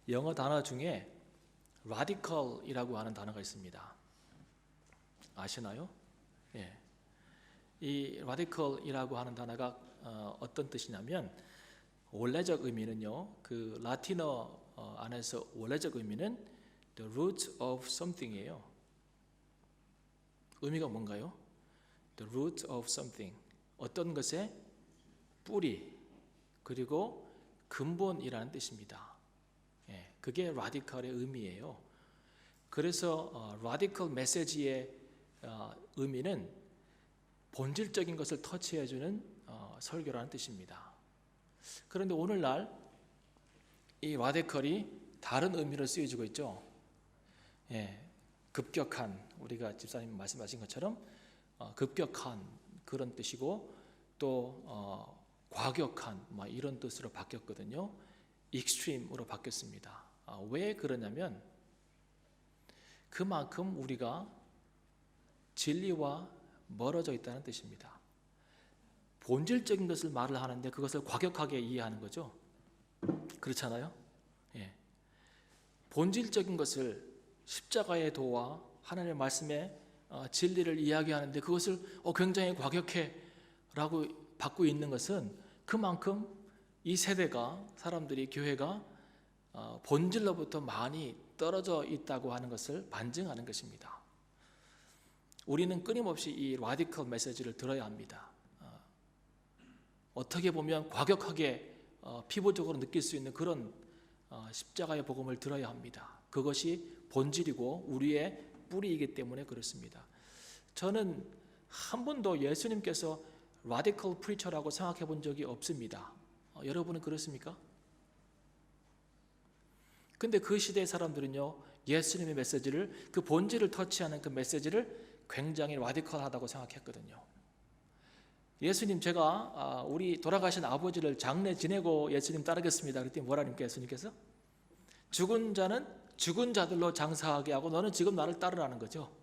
영어 단어 중에 radical이라고 하는 단어가 있습니다. 아시나요? 예. 이 radical이라고 하는 단어가 어떤 뜻이냐면 원래적 의미는요, 그 라틴어 안에서 원래적 의미는 the root of something이에요. 의미가 뭔가요? The root of something, 어떤 것의 뿌리 그리고 근본이라는 뜻입니다. 예, 그게 radical의 의미예요. 그래서 radical message의 의미는 본질적인 것을 터치해주는 설교라는 뜻입니다. 그런데 오늘날 이 radical이 다른 의미로 쓰여지고 있죠. 예, 급격한, 우리가 집사님 말씀하신 것처럼 급격한 그런 뜻이고 또 과격한 이런 뜻으로 바뀌었거든요. extreme으로 바뀌었습니다. 왜 그러냐면 그만큼 우리가 진리와 멀어져 있다는 뜻입니다. 본질적인 것을 말을 하는데 그것을 과격하게 이해하는 거죠. 그렇잖아요. 예. 본질적인 것을 십자가의 도와 하나님의 말씀의 진리를 이야기하는데 그것을 굉장히 과격해 라고 받고 있는 것은 그만큼 이 세대가, 사람들이, 교회가 본질로부터 많이 떨어져 있다고 하는 것을 반증하는 것입니다. 우리는 끊임없이 이 라디컬 메시지를 들어야 합니다. 어떻게 보면 과격하게 피부적으로 느낄 수 있는 그런 십자가의 복음을 들어야 합니다. 그것이 본질이고 우리의 뿌리이기 때문에 그렇습니다. 저는 한 번도 예수님께서 라디컬 프리처라고 생각해 본 적이 없습니다. 여러분은 그렇습니까? 근데 그 시대의 사람들은요, 예수님의 메시지를, 그 본질을 터치하는 그 메시지를 굉장히 라디컬하다고 생각했거든요. 예수님, 제가 우리 돌아가신 아버지를 장례 지내고 예수님 따르겠습니다. 그랬더니 뭐라니까 예수님께서? 죽은 자는 죽은 자들로 장사하게 하고 너는 지금 나를 따르라는 거죠.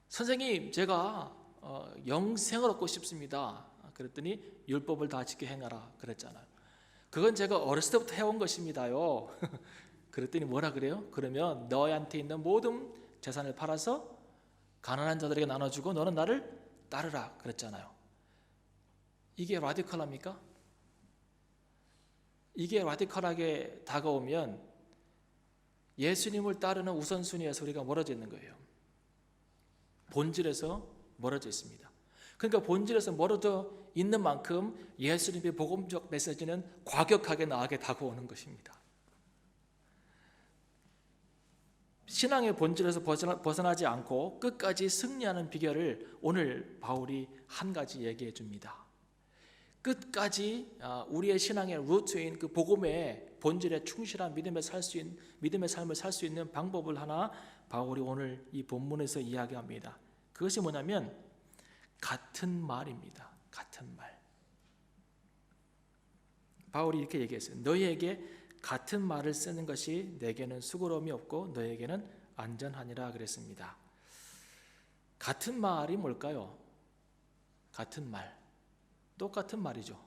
선생님, 제가 영생을 얻고 싶습니다. 그랬더니 율법을 다 지켜 행하라 그랬잖아요. 그건 제가 어렸을 때부터 해온 것입니다요. 그랬더니 뭐라 그래요? 그러면 너한테 있는 모든 재산을 팔아서 가난한 자들에게 나눠주고 너는 나를 따르라 그랬잖아요. 이게 라디컬합니까? 이게 라디컬하게 다가오면 예수님을 따르는 우선순위에서 우리가 멀어져 있는 거예요. 본질에서 멀어져 있습니다. 그러니까 본질에서 멀어져 있는 만큼 예수님의 복음적 메시지는 과격하게 나에게 다가오는 것입니다. 신앙의 본질에서 벗어나지 않고 끝까지 승리하는 비결을 오늘 바울이 한 가지 얘기해 줍니다. 끝까지 우리의 신앙의 루트인 그 복음의 본질에 충실한 믿음의 삶을 살 수 있는 방법을 하나 바울이 오늘 이 본문에서 이야기합니다. 그것이 뭐냐면 같은 말입니다. 같은 말. 바울이 이렇게 얘기했어요. 너희에게 같은 말을 쓰는 것이 내게는 수고로움이 없고 너희에게는 안전하니라 그랬습니다. 같은 말이 뭘까요? 같은 말. 똑같은 말이죠.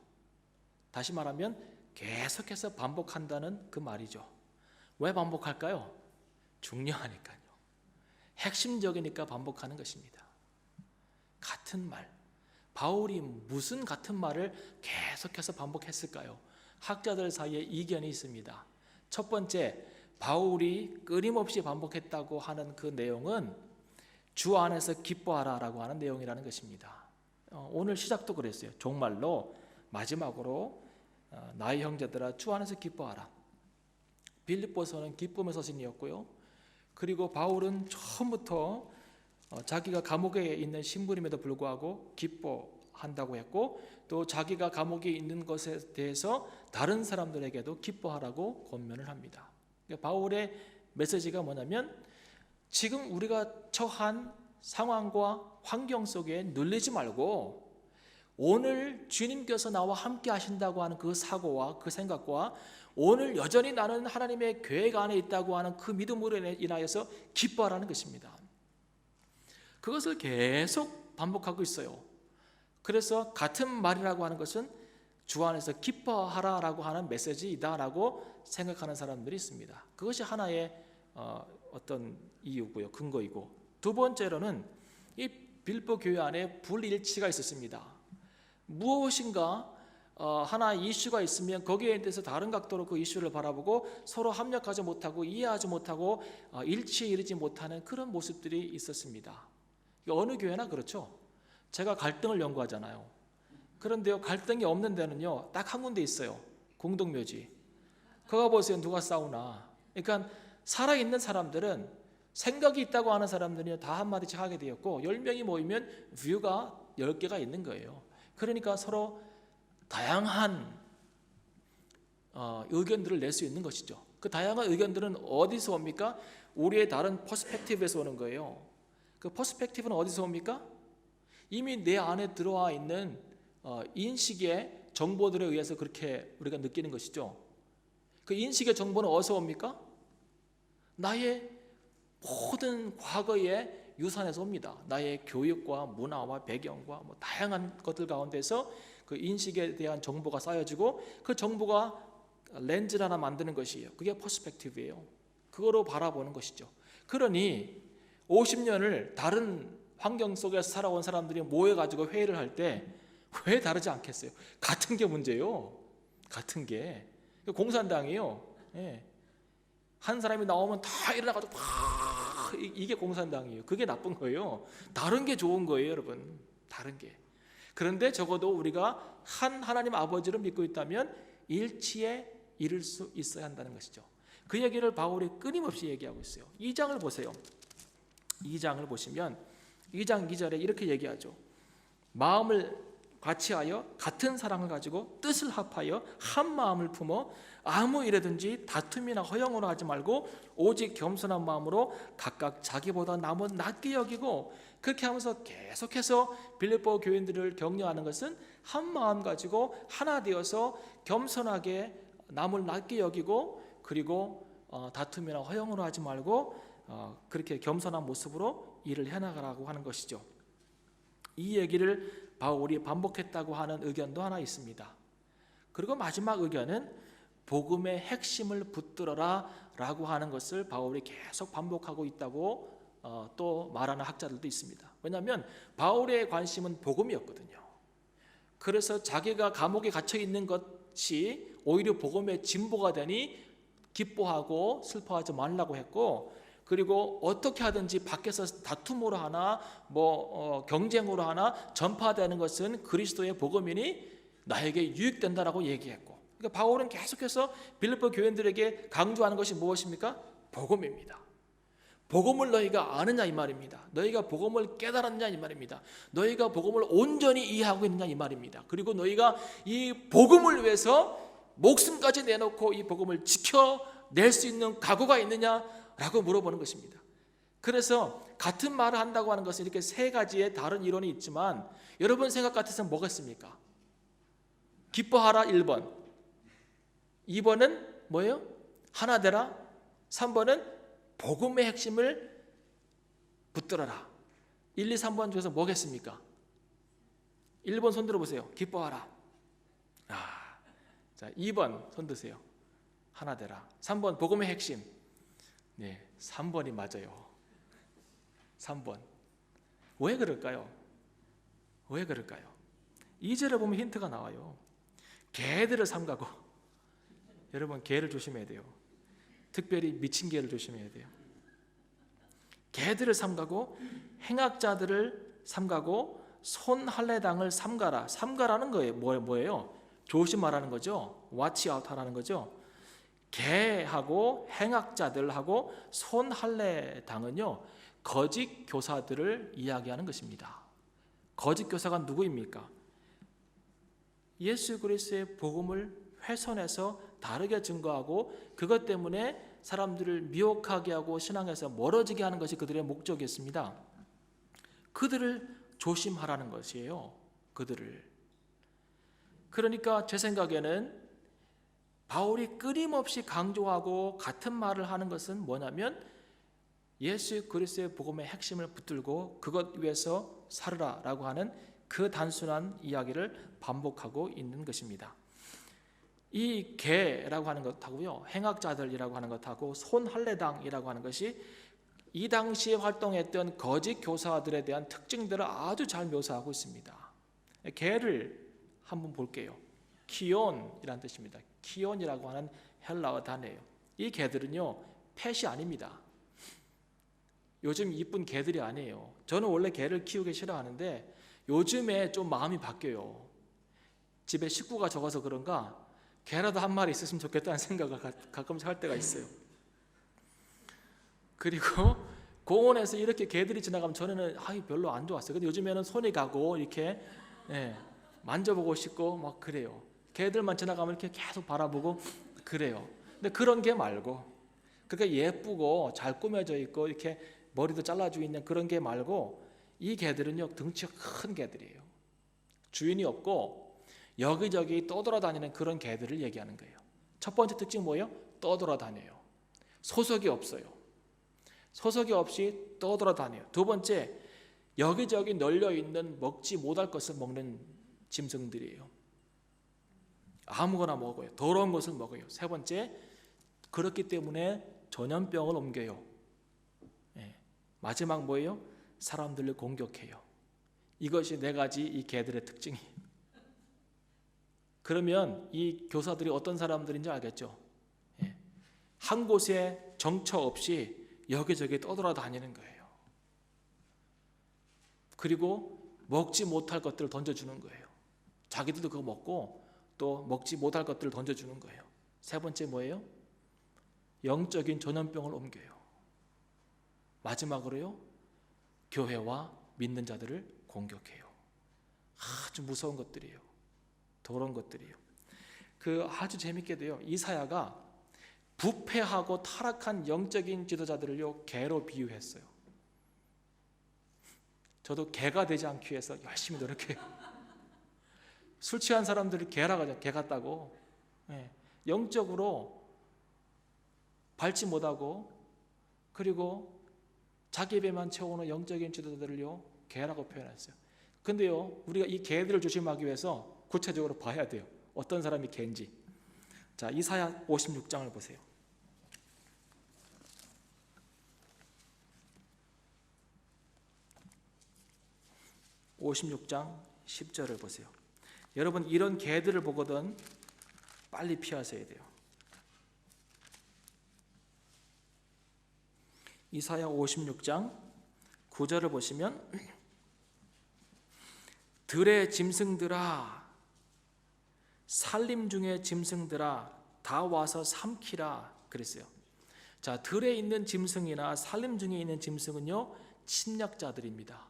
다시 말하면 계속해서 반복한다는 그 말이죠. 왜 반복할까요? 중요하니까요. 핵심적이니까 반복하는 것입니다. 같은 말. 바울이 무슨 같은 말을 계속해서 반복했을까요? 학자들 사이에 이견이 있습니다. 첫 번째, 바울이 끊임없이 반복했다고 하는 그 내용은 주 안에서 기뻐하라라고 하는 내용이라는 것입니다. 오늘 시작도 그랬어요. 종말로 마지막으로 나의 형제들아 주 안에서 기뻐하라. 빌립보서는 기쁨의 서신이었고요. 그리고 바울은 처음부터 자기가 감옥에 있는 신분임에도 불구하고 기뻐한다고 했고 또 자기가 감옥에 있는 것에 대해서 다른 사람들에게도 기뻐하라고 권면을 합니다. 그러니까 바울의 메시지가 뭐냐면 지금 우리가 처한 상황과 환경 속에 눌리지 말고 오늘 주님께서 나와 함께 하신다고 하는 그 사고와 그 생각과 오늘 여전히 나는 하나님의 계획 안에 있다고 하는 그 믿음으로 인하여서 기뻐하라는 것입니다. 그것을 계속 반복하고 있어요. 그래서 같은 말이라고 하는 것은 주 안에서 기뻐하라라고 하는 메시지이다라고 생각하는 사람들이 있습니다. 그것이 하나의 어떤 이유고요, 근거이고, 두 번째로는 이 빌보 교회 안에 불일치가 있었습니다. 무엇인가 하나 이슈가 있으면 거기에 대해서 다른 각도로 그 이슈를 바라보고 서로 합력하지 못하고 이해하지 못하고 일치에 이르지 못하는 그런 모습들이 있었습니다. 어느 교회나 그렇죠. 제가 갈등을 연구하잖아요. 그런데요, 갈등이 없는 데는요 딱 한 군데 있어요. 공동묘지. 그거 보세요, 누가 싸우나. 그러니까 살아있는 사람들은, 생각이 있다고 하는 사람들이 다 한마디씩 하게 되었고 10명이 모이면 뷰가 10개가 있는 거예요. 그러니까 서로 다양한 의견들을 낼 수 있는 것이죠. 그 다양한 의견들은 어디서 옵니까? 우리의 다른 퍼스펙티브에서 오는 거예요. 그 퍼스펙티브는 어디서 옵니까? 이미 내 안에 들어와 있는 인식의 정보들에 의해서 그렇게 우리가 느끼는 것이죠. 그 인식의 정보는 어디서 옵니까? 나의 모든 과거의 유산에서 옵니다. 나의 교육과 문화와 배경과 다양한 것들 가운데서 그 인식에 대한 정보가 쌓여지고 그 정보가 렌즈를 하나 만드는 것이에요. 그게 퍼스펙티브예요. 그거로 바라보는 것이죠. 그러니 50년을 다른 환경 속에서 살아온 사람들이 모여가지고 회의를 할 때 왜 다르지 않겠어요? 같은 게 문제예요. 같은 게. 공산당이에요. 예. 한 사람이 나오면 다 일어나가지고 이게 공산당이에요. 그게 나쁜 거예요. 다른 게 좋은 거예요, 여러분. 다른 게. 그런데 적어도 우리가 한 하나님 아버지를 믿고 있다면 일치에 이를 수 있어야 한다는 것이죠. 그 얘기를 바울이 끊임없이 얘기하고 있어요. 2장을 보세요. 2장을 보시면 2장 2절에 이렇게 얘기하죠. 마음을 같이하여 같은 사랑을 가지고 뜻을 합하여 한 마음을 품어 아무 일에든지 다툼이나 허영으로 하지 말고 오직 겸손한 마음으로 각각 자기보다 남은 낮게 여기고, 그렇게 하면서 계속해서 빌립보 교인들을 격려하는 것은 한 마음 가지고 하나 되어서 겸손하게 남을 낮게 여기고, 그리고 다툼이나 허영으로 하지 말고 그렇게 겸손한 모습으로 일을 해나가라고 하는 것이죠. 이 얘기를 바울이 반복했다고 하는 의견도 하나 있습니다. 그리고 마지막 의견은 복음의 핵심을 붙들어라 라고 하는 것을 바울이 계속 반복하고 있다고 또 말하는 학자들도 있습니다. 왜냐하면 바울의 관심은 복음이었거든요. 그래서 자기가 감옥에 갇혀 있는 것이 오히려 복음의 진보가 되니 기뻐하고 슬퍼하지 말라고 했고, 그리고 어떻게 하든지 밖에서 다툼으로 하나 경쟁으로 하나 전파되는 것은 그리스도의 복음이니 나에게 유익된다라고 얘기했고, 그러니까 바울은 계속해서 빌립보 교인들에게 강조하는 것이 무엇입니까? 복음입니다. 복음을 너희가 아느냐 이 말입니다. 너희가 복음을 깨달았냐 이 말입니다. 너희가 복음을 온전히 이해하고 있느냐 이 말입니다. 그리고 너희가 이 복음을 위해서 목숨까지 내놓고 이 복음을 지켜낼 수 있는 각오가 있느냐라고 물어보는 것입니다. 그래서 같은 말을 한다고 하는 것은 이렇게 세 가지의 다른 이론이 있지만 여러분 생각 같아서는 뭐겠습니까? 기뻐하라 1번, 2번은 뭐예요? 하나 되라. 3번은 복음의 핵심을 붙들어라. 1, 2, 3번 중에서 뭐겠습니까? 1번 손 들어보세요. 기뻐하라. 자, 2번 손 드세요. 하나 되라. 3번 복음의 핵심. 네, 3번이 맞아요. 3번. 왜 그럴까요? 왜 그럴까요? 2절에 보면 힌트가 나와요. 개들을 삼가고. 여러분 개를 조심해야 돼요. 특별히 미친 개를 조심해야 돼요. 개들을 삼가고 행악자들을 삼가고 손할례당을 삼가라. 삼가라는 거예요. 뭐예요? 조심하라는 거죠. watch out 하라는 거죠. 개하고 행악자들하고 손할례당은요 거짓 교사들을 이야기하는 것입니다. 거짓 교사가 누구입니까? 예수 그리스도의 복음을 훼손해서 다르게 증거하고 그것 때문에 사람들을 미혹하게 하고 신앙에서 멀어지게 하는 것이 그들의 목적이었습니다. 그들을 조심하라는 것이에요. 그들을. 그러니까 제 생각에는 바울이 끊임없이 강조하고 같은 말을 하는 것은 뭐냐면 예수 그리스도의 복음의 핵심을 붙들고 그것 위해서 살으라라고 하는 그 단순한 이야기를 반복하고 있는 것입니다. 이 개라고 하는 것하고요, 행악자들이라고 하는 것하고 손할례당이라고 하는 것이 이 당시에 활동했던 거짓 교사들에 대한 특징들을 아주 잘 묘사하고 있습니다. 개를 한번 볼게요. 키온이라는 뜻입니다. 키온이라고 하는 헬라어 단어예요. 이 개들은요, 펫이 아닙니다. 요즘 이쁜 개들이 아니에요. 저는 원래 개를 키우기 싫어하는데 요즘에 좀 마음이 바뀌어요. 집에 식구가 적어서 그런가 개라도 한 마리 있었으면 좋겠다는 생각을 가끔씩 할 때가 있어요. 그리고 공원에서 이렇게 개들이 지나가면 전에는 별로 안 좋았어요. 근데 요즘에는 손이 가고 이렇게 만져보고 싶고 막 그래요. 개들만 지나가면 이렇게 계속 바라보고 그래요. 근데 그런 개 말고, 그러니까 예쁘고 잘 꾸며져 있고 이렇게 머리도 잘라주고 있는 그런 개 말고, 이 개들은요, 덩치가 큰 개들이에요. 주인이 없고 여기저기 떠돌아다니는 그런 개들을 얘기하는 거예요. 첫 번째 특징 뭐예요? 떠돌아다녀요. 소속이 없어요. 소속이 없이 떠돌아다녀요. 두 번째, 여기저기 널려있는 먹지 못할 것을 먹는 짐승들이에요. 아무거나 먹어요. 더러운 것을 먹어요. 세 번째, 그렇기 때문에 전염병을 옮겨요. 마지막 뭐예요? 사람들을 공격해요. 이것이 네 가지 이 개들의 특징이에요. 그러면 이 교사들이 어떤 사람들인지 알겠죠? 한 곳에 정처 없이 여기저기 떠돌아다니는 거예요. 그리고 먹지 못할 것들을 던져주는 거예요. 자기들도 그거 먹고 또 먹지 못할 것들을 던져주는 거예요. 세 번째 뭐예요? 영적인 전염병을 옮겨요. 마지막으로요, 교회와 믿는 자들을 공격해요. 아주 무서운 것들이에요. 더러운 것들이에요. 아주 재밌게도요, 이사야가 부패하고 타락한 영적인 지도자들을요, 개로 비유했어요. 저도 개가 되지 않기 위해서 열심히 노력해요. 술 취한 사람들을 개라고 하죠. 개 같다고. 영적으로 밟지 못하고 그리고 자기 배만 채우는 영적인 지도자들을요, 개라고 표현했어요. 근데요, 우리가 이 개들을 조심하기 위해서 구체적으로 봐야 돼요. 어떤 사람이 개인지. 자, 이사야 56장을 보세요. 56장 10절을 보세요. 여러분, 이런 개들을 보거든 빨리 피하셔야 돼요. 이사야 56장 9절을 보시면, 들의 짐승들아, 산림 중의 짐승들아, 다 와서 삼키라 그랬어요. 자, 들에 있는 짐승이나 산림 중에 있는 짐승은요, 침략자들입니다.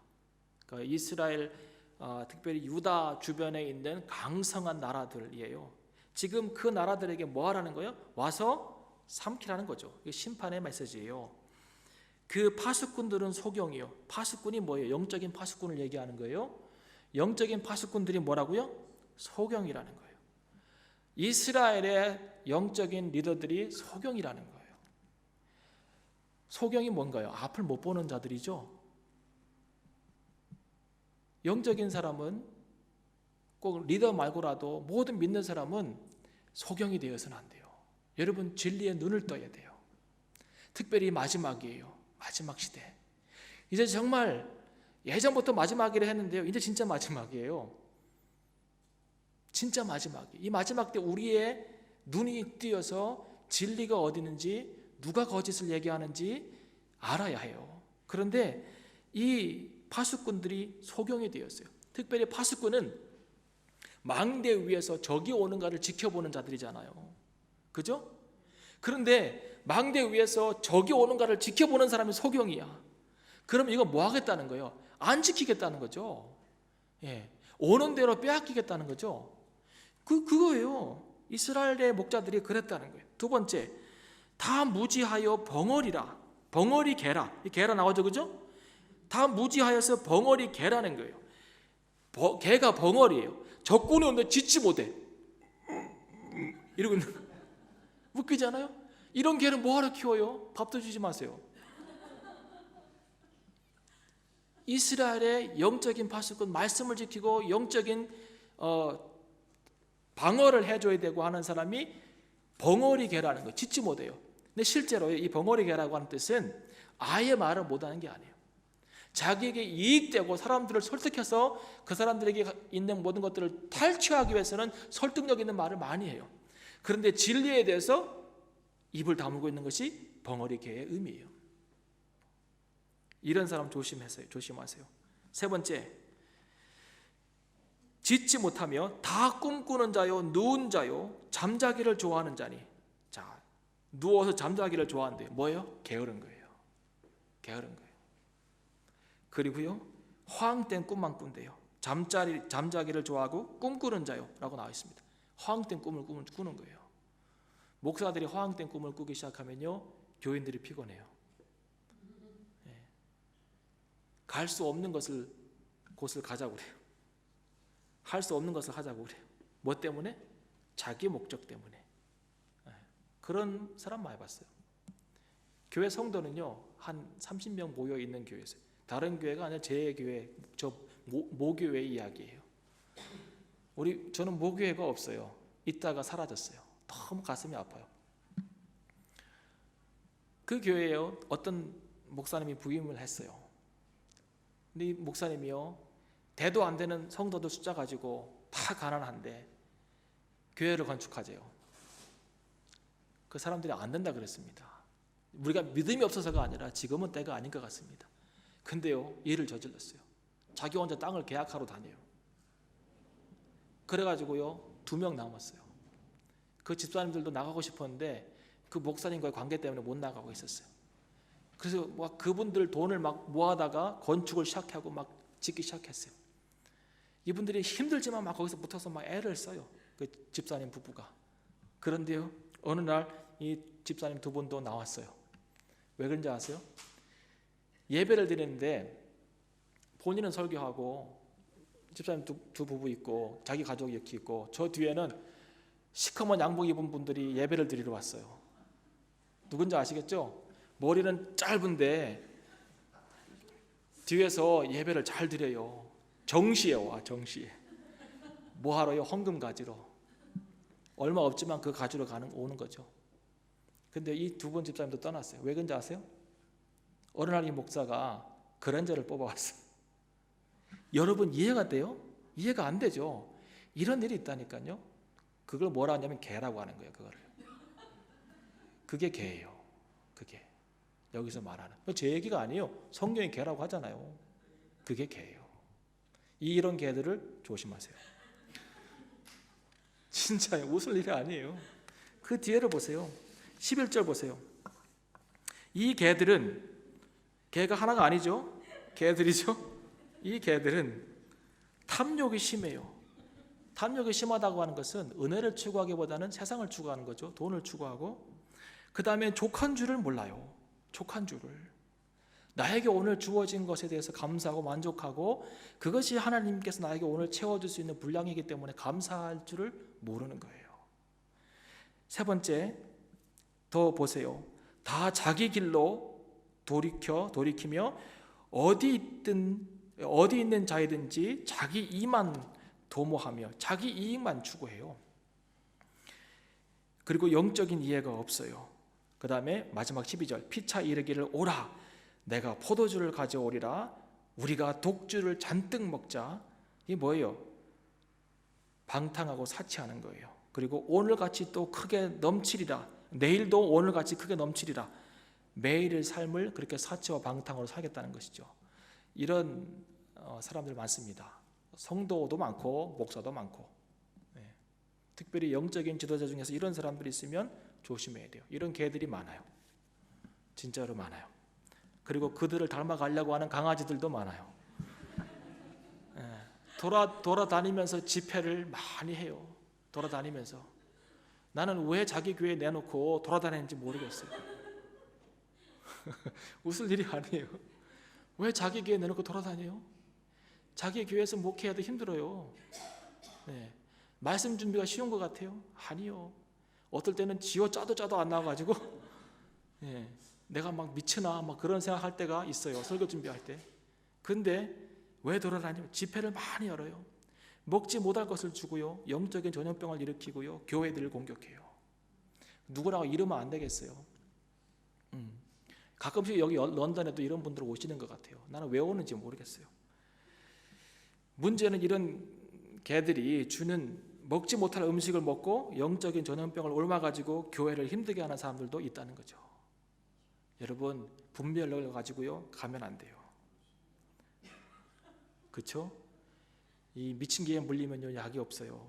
그러니까 이스라엘, 특별히 유다 주변에 있는 강성한 나라들이에요. 지금 그 나라들에게 뭐 하라는 거예요? 와서 삼키라는 거죠. 이게 심판의 메시지예요. 그 파수꾼들은 소경이요. 파수꾼이 뭐예요? 영적인 파수꾼을 얘기하는 거예요. 영적인 파수꾼들이 뭐라고요? 소경이라는 거예요. 이스라엘의 영적인 리더들이 소경이라는 거예요. 소경이 뭔가요? 앞을 못 보는 자들이죠. 영적인 사람은, 꼭 리더 말고라도 모든 믿는 사람은 소경이 되어서는 안 돼요. 여러분, 진리에 눈을 떠야 돼요. 특별히 마지막이에요. 마지막 시대. 이제 정말 예전부터 마지막이라 했는데요, 이제 진짜 마지막이에요. 진짜 마지막이. 이 마지막 때 우리의 눈이 띄어서 진리가 어디 있는지, 누가 거짓을 얘기하는지 알아야 해요. 그런데 이 파수꾼들이 소경이 되었어요. 특별히 파수꾼은 망대 위에서 적이 오는가를 지켜보는 자들이잖아요. 그죠? 그런데 망대 위에서 적이 오는가를 지켜보는 사람이 소경이야. 그럼 이거 뭐 하겠다는 거예요? 안 지키겠다는 거죠. 오는 대로 빼앗기겠다는 거죠. 그거예요. 이스라엘의 목자들이 그랬다는 거예요. 두 번째, 다 무지하여 벙어리라. 벙어리 개라. 이 개라 나오죠, 그죠? 다 무지하여서 벙어리 개라는 거예요. 개가 벙어리예요. 적군이 오는데 짖지 못해. 이러고 있는 거예요. 웃기지 않아요? 이런 개는 뭐하러 키워요? 밥도 주지 마세요. 이스라엘의 영적인 파수꾼, 말씀을 지키고 영적인 방어를 해줘야 되고 하는 사람이 벙어리개라는 거, 짓지 못해요. 근데 실제로 이 벙어리개라고 하는 뜻은 아예 말을 못하는 게 아니에요. 자기에게 이익되고 사람들을 설득해서 그 사람들에게 있는 모든 것들을 탈취하기 위해서는 설득력 있는 말을 많이 해요. 그런데 진리에 대해서 입을 다물고 있는 것이 벙어리개의 의미예요. 이런 사람 조심하세요. 세 번째, 짓지 못하며 다 꿈꾸는 자요, 누운 자요, 잠자기를 좋아하는 자니. 자, 누워서 잠자기를 좋아한대요. 뭐예요? 게으른 거예요. 게으른 거예요. 그리고요, 허황된 꿈만 꾼대요. 잠자기를 좋아하고 꿈꾸는 자요라고 나와 있습니다. 허황된 꿈을 꾸는 거예요. 목사들이 허황된 꿈을 꾸기 시작하면요, 교인들이 피곤해요. 갈 수 없는 곳을 가자고 그래요. 할 수 없는 것을 하자고 그래요. 뭐 때문에? 자기 목적 때문에. 그런 사람 많이 봤어요. 교회 성도는요, 한 30명 모여 있는 교회에서, 다른 교회가 아니라 제 교회, 저 모교회 이야기예요. 저는 모교회가 없어요. 있다가 사라졌어요. 너무 가슴이 아파요. 그 교회에 어떤 목사님이 부임을 했어요. 근데 이 목사님이요, 대도 안 되는 성도들 숫자 가지고 다 가난한데 교회를 건축하재요. 그 사람들이 안 된다 그랬습니다. 우리가 믿음이 없어서가 아니라 지금은 때가 아닌 것 같습니다. 근데요, 일을 저질렀어요. 자기 혼자 땅을 계약하러 다녀요. 그래가지고요, 2명 남았어요. 그 집사님들도 나가고 싶었는데 그 목사님과의 관계 때문에 못 나가고 있었어요. 그래서 막 그분들 돈을 막 모아다가 건축을 시작하고 막 짓기 시작했어요. 이분들이 힘들지만 막 거기서 붙어서 막 애를 써요. 그 집사님 부부가. 그런데요, 어느 날 이 집사님 2분도 나왔어요. 왜 그런지 아세요? 예배를 드리는데 본인은 설교하고 집사님 두 부부 있고 자기 가족이 이렇게 있고, 저 뒤에는 시커먼 양복 입은 분들이 예배를 드리러 왔어요. 누군지 아시겠죠? 머리는 짧은데 뒤에서 예배를 잘 드려요. 정시에 와, 정시에. 뭐 하러요? 헌금 가지러. 얼마 없지만 그 가지러 오는 거죠. 근데 이 2분 집사님도 떠났어요. 왜 그런지 아세요? 어느 날 이 목사가 그랜저를 뽑아왔어요. 여러분, 이해가 돼요? 이해가 안 되죠? 이런 일이 있다니까요. 그걸 뭐라 하냐면 개라고 하는 거예요. 그게 개예요. 그게 여기서 말하는, 제 얘기가 아니에요. 성경이 개라고 하잖아요. 그게 개예요. 이런 개들을 조심하세요. 진짜 웃을 일이 아니에요. 그 뒤에를 보세요. 11절 보세요. 이 개들은, 개가 하나가 아니죠. 개들이죠. 이 개들은 탐욕이 심해요. 탐욕이 심하다고 하는 것은 은혜를 추구하기보다는 세상을 추구하는 거죠. 돈을 추구하고, 그 다음에 족한 줄을 몰라요. 족한 줄을. 나에게 오늘 주어진 것에 대해서 감사하고 만족하고, 그것이 하나님께서 나에게 오늘 채워줄 수 있는 분량이기 때문에 감사할 줄을 모르는 거예요. 세 번째, 더 보세요. 다 자기 길로 돌이키며 어디 있는 자이든지 자기 이만 도모하며 자기 이익만 추구해요. 그리고 영적인 이해가 없어요. 그 다음에 마지막 12절, 피차 이르기를 오라, 내가 포도주를 가져오리라, 우리가 독주를 잔뜩 먹자. 이게 뭐예요? 방탕하고 사치하는 거예요. 그리고 오늘같이 또 크게 넘치리라, 내일도 오늘같이 크게 넘치리라. 매일의 삶을 그렇게 사치와 방탕으로 살겠다는 것이죠. 이런 사람들 많습니다. 성도도 많고 목사도 많고, 특별히 영적인 지도자 중에서 이런 사람들이 있으면 조심해야 돼요. 이런 개들이 많아요. 진짜로 많아요. 그리고 그들을 닮아가려고 하는 강아지들도 많아요. 돌아다니면서 집회를 많이 해요. 돌아다니면서. 나는 왜 자기 교회에 내놓고 돌아다니는지 모르겠어요. 웃을 일이 아니에요. 왜 자기 교회에 내놓고 돌아다녀요? 자기 교회에서 목회해도 힘들어요. 말씀 준비가 쉬운 것 같아요? 아니요. 어떨 때는 지어 짜도 안 나와가지고 내가 막 미치나 막 그런 생각할 때가 있어요. 설교 준비할 때. 근데 왜 돌아다니면 집회를 많이 열어요. 먹지 못할 것을 주고요, 영적인 전염병을 일으키고요, 교회들을 공격해요. 누구라고 이러면 안 되겠어요. 가끔씩 여기 런던에도 이런 분들 오시는 것 같아요. 나는 왜 오는지 모르겠어요. 문제는 이런 개들이 주는 먹지 못할 음식을 먹고 영적인 전염병을 옮아가지고 교회를 힘들게 하는 사람들도 있다는 거죠. 여러분, 분별력을 가지고요 가면 안 돼요. 그렇죠? 이 미친 개에 물리면요 약이 없어요.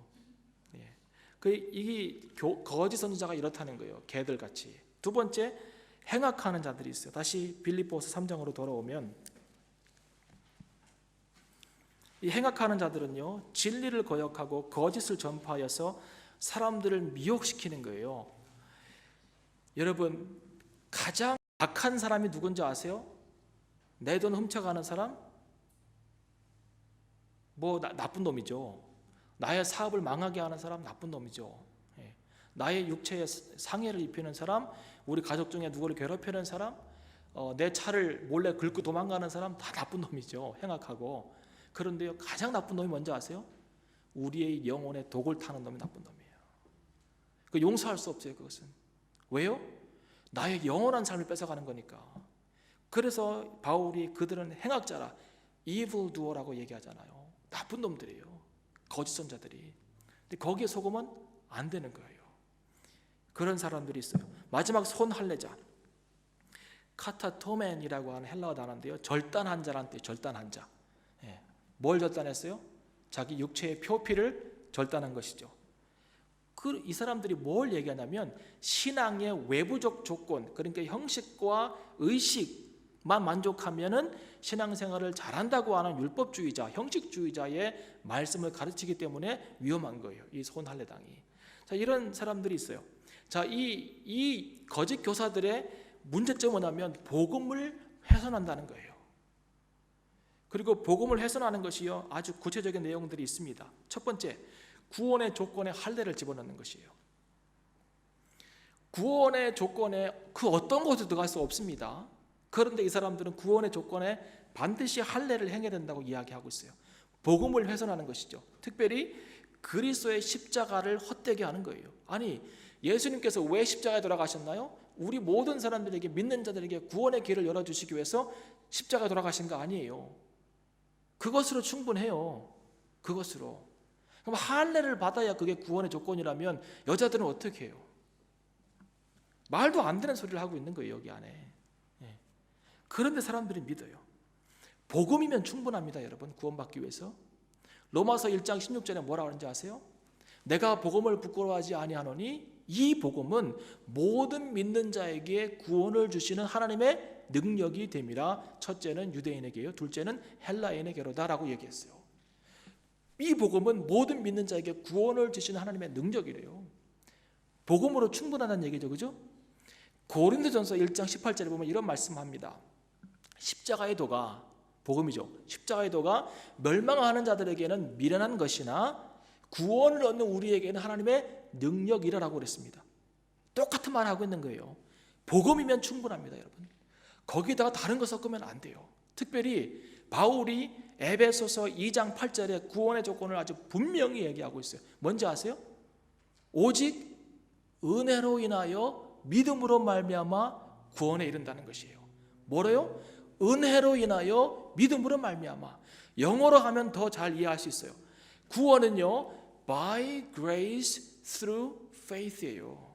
이 거짓 선지자가 이렇다는 거예요. 개들 같이. 두 번째, 행악하는 자들이 있어요. 다시 빌립보서 3장으로 돌아오면 이 행악하는 자들은요 진리를 거역하고 거짓을 전파하여서 사람들을 미혹시키는 거예요. 여러분, 가장 악한 사람이 누군지 아세요? 내 돈 훔쳐가는 사람? 나쁜 놈이죠. 나의 사업을 망하게 하는 사람 나쁜 놈이죠. 나의 육체에 상해를 입히는 사람, 우리 가족 중에 누구를 괴롭히는 사람, 내 차를 몰래 긁고 도망가는 사람 다 나쁜 놈이죠. 행악하고. 그런데요, 가장 나쁜 놈이 뭔지 아세요? 우리의 영혼에 독을 타는 놈이 나쁜 놈이에요. 그 용서할 수 없어요. 그것은. 왜요? 나의 영원한 삶을 뺏어가는 거니까. 그래서 바울이 그들은 행악자라, evil doer라고 얘기하잖아요. 나쁜 놈들이에요. 거짓 선자들이. 근데 거기에 속으면 안 되는 거예요. 그런 사람들이 있어요. 마지막 손할례자, 카타토멘이라고 하는 헬라어 단어인데요, 절단한 자란 뜻이에요. 절단한 자. 뭘 절단했어요? 자기 육체의 표피를 절단한 것이죠. 이 사람들이 뭘 얘기하냐면 신앙의 외부적 조건, 그러니까 형식과 의식만 만족하면은 신앙생활을 잘한다고 하는 율법주의자, 형식주의자의 말씀을 가르치기 때문에 위험한 거예요. 이 손할례당이. 자, 이런 사람들이 있어요. 자, 이 거짓 교사들의 문제점은 뭐냐면 복음을 훼손한다는 거예요. 그리고 복음을 훼손하는 것이요 아주 구체적인 내용들이 있습니다. 첫 번째, 구원의 조건에 할례를 집어넣는 것이에요. 구원의 조건에 그 어떤 것도 들어갈 수 없습니다. 그런데 이 사람들은 구원의 조건에 반드시 할례를 행해야 된다고 이야기하고 있어요. 복음을 훼손하는 것이죠. 특별히 그리스도의 십자가를 헛되게 하는 거예요. 아니, 예수님께서 왜 십자가에 돌아가셨나요? 우리 모든 사람들에게, 믿는 자들에게 구원의 길을 열어주시기 위해서 십자가에 돌아가신 거 아니에요. 그것으로 충분해요. 그것으로. 그럼 할례를 받아야 그게 구원의 조건이라면 여자들은 어떻게 해요? 말도 안 되는 소리를 하고 있는 거예요, 여기 안에. 그런데 사람들이 믿어요. 복음이면 충분합니다, 여러분. 구원받기 위해서. 로마서 1장 16절에 뭐라고 하는지 아세요? 내가 복음을 부끄러워하지 아니하노니 이 복음은 모든 믿는 자에게 구원을 주시는 하나님의 능력이 됨이라. 첫째는 유대인에게요, 둘째는 헬라인에게로다라고 얘기했어요. 이 복음은 모든 믿는 자에게 구원을 주시는 하나님의 능력이래요. 복음으로 충분하다는 얘기죠, 그죠? 고린도전서 1장 18절에 보면 이런 말씀합니다. 십자가의 도가, 복음이죠. 십자가의 도가 멸망하는 자들에게는 미련한 것이나 구원을 얻는 우리에게는 하나님의 능력이라고 그랬습니다. 똑같은 말 하고 있는 거예요. 복음이면 충분합니다, 여러분. 거기다가 다른 거 섞으면 안 돼요. 특별히 바울이 에베소서 2장 8절에 구원의 조건을 아주 분명히 얘기하고 있어요. 뭔지 아세요? 오직 은혜로 인하여 믿음으로 말미암아 구원에 이른다는 것이에요. 뭐래요? 은혜로 인하여 믿음으로 말미암아. 영어로 하면 더 잘 이해할 수 있어요. 구원은요, by grace through faith예요.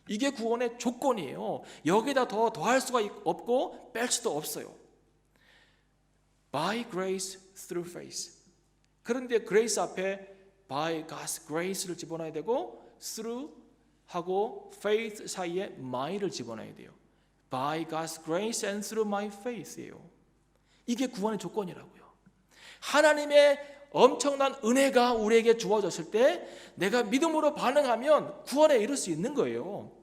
이게 구원의 조건이에요. 여기다 더 더할 수가 없고 뺄 수도 없어요. by grace through faith. 그런데 grace 앞에 by God's grace를 집어넣어야 되고 through 하고 faith 사이에 my를 집어넣어야 돼요. by God's grace and through my faith예요. 이게 구원의 조건이라고요. 하나님의 엄청난 은혜가 우리에게 주어졌을 때 내가 믿음으로 반응하면 구원에 이를 수 있는 거예요.